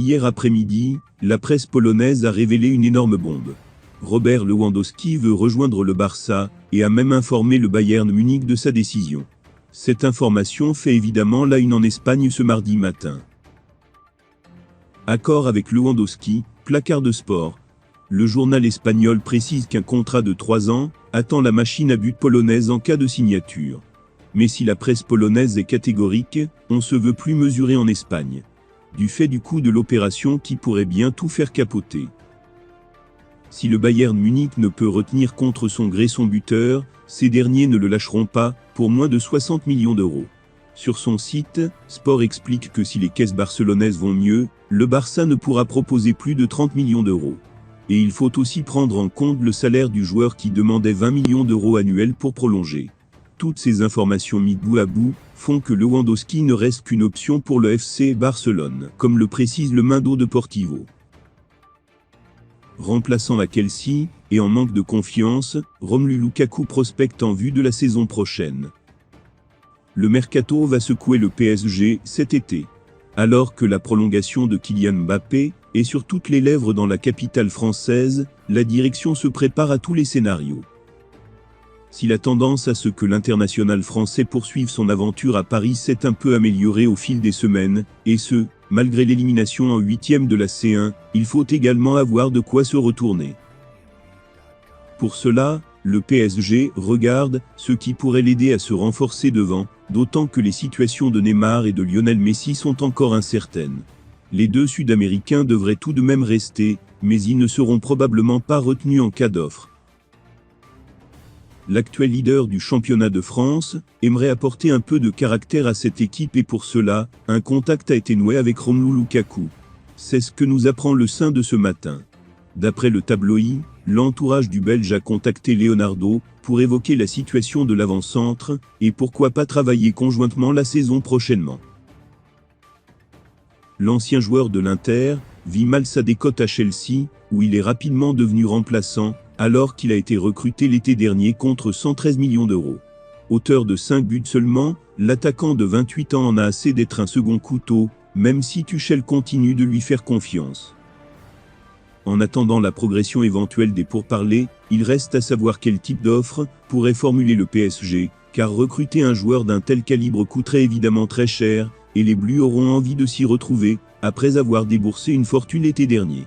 hier après-midi, la presse polonaise a révélé une énorme bombe. Robert Lewandowski veut rejoindre le Barça, et a même informé le Bayern Munich de sa décision. Cette information fait évidemment la une en Espagne ce mardi matin. Accord avec Lewandowski, placard de sport. Le journal espagnol précise qu'un contrat de 3 ans attend la machine à but polonaise en cas de signature. Mais si la presse polonaise est catégorique, on se veut plus mesuré en Espagne. Du fait du coût de l'opération qui pourrait bien tout faire capoter. Si le Bayern Munich ne peut retenir contre son gré son buteur, ces derniers ne le lâcheront pas, pour moins de 60 millions d'euros. Sur son site, Sport explique que si les caisses barcelonaises vont mieux, le Barça ne pourra proposer plus de 30 millions d'euros. Et il faut aussi prendre en compte le salaire du joueur qui demandait 20 millions d'euros annuels pour prolonger. Toutes ces informations mises bout à bout font que Lewandowski ne reste qu'une option pour le FC Barcelone, comme le précise le Mundo Deportivo. Remplaçant à Chelsea, et en manque de confiance, Romelu Lukaku prospecte en vue de la saison prochaine. Le mercato va secouer le PSG cet été. Alors que la prolongation de Kylian Mbappé est sur toutes les lèvres dans la capitale française, la direction se prépare à tous les scénarios. Si la tendance à ce que l'international français poursuive son aventure à Paris s'est un peu améliorée au fil des semaines, et ce, malgré l'élimination en 8e de la C1, il faut également avoir de quoi se retourner. Pour cela, le PSG regarde ce qui pourrait l'aider à se renforcer devant, d'autant que les situations de Neymar et de Lionel Messi sont encore incertaines. Les deux Sud-Américains devraient tout de même rester, mais ils ne seront probablement pas retenus en cas d'offre. L'actuel leader du championnat de France aimerait apporter un peu de caractère à cette équipe et pour cela, un contact a été noué avec Romelu Lukaku. C'est ce que nous apprend le Saint de ce matin. D'après le tabloïd, l'entourage du Belge a contacté Leonardo pour évoquer la situation de l'avant-centre et pourquoi pas travailler conjointement la saison prochainement. L'ancien joueur de l'Inter vit mal sa décote à Chelsea, où il est rapidement devenu remplaçant, alors qu'il a été recruté l'été dernier contre 113 millions d'euros. Auteur de 5 buts seulement, l'attaquant de 28 ans en a assez d'être un second couteau, même si Tuchel continue de lui faire confiance. En attendant la progression éventuelle des pourparlers, il reste à savoir quel type d'offre pourrait formuler le PSG, car recruter un joueur d'un tel calibre coûterait évidemment très cher, et les Bleus auront envie de s'y retrouver, après avoir déboursé une fortune l'été dernier.